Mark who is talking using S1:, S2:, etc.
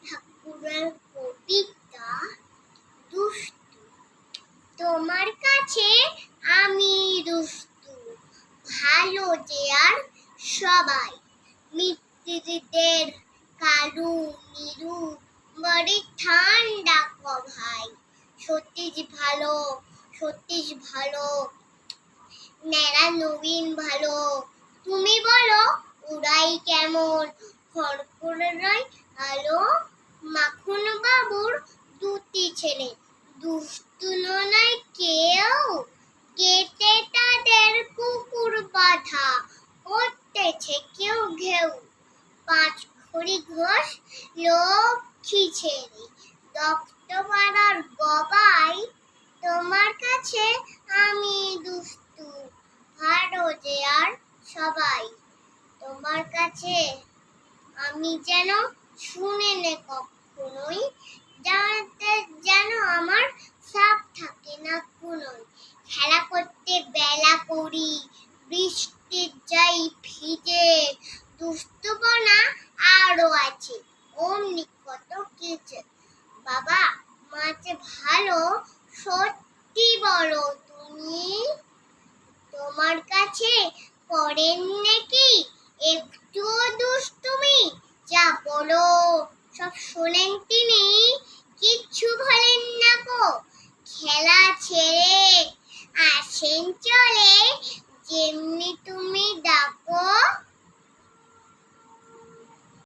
S1: ঠাকুরের কবিতা দুষ্টু। তোমার কাছে আমি দুষ্টু, ভালো যে আর সবাই। মিত্রদের কালু নিরু বড়ি ঠান্ডা ভাই। সতীশ ভালো, নেড়া নবীন ভালো। তুমি বলো উড়াই কেমন, খড়খড়াই আলো। মাখন বাবুর দুটি ছেলে, দুষ্টু নয় কেউ। গেটে তাদের কুকুর বাঁধা, করতেছে কেউ ঘেউ। পাঁচখড়ি ঘোষ লক্ষ্মী ছেলে, দত্তপাড়ার গবাই। তোমার কাছে আমি দুষ্টু, ভালো যে আর সবাই। তোমার কাছে আমি যেন শুনে নে কখনোই, যেন আমার সাপ থাকে না কোনোই। খেলা করতে বেলা করি, বৃষ্টির যাই ভিজে। দুষ্টুপনা আরো আছে, অমনি কত কিছু। বাবা মাঝে ভালো, সত্যি বলো তুমি। তোমার কাছে করেন নাকি একটুও দুষ্টুমি? যা বলো সব শোনেন তিনি।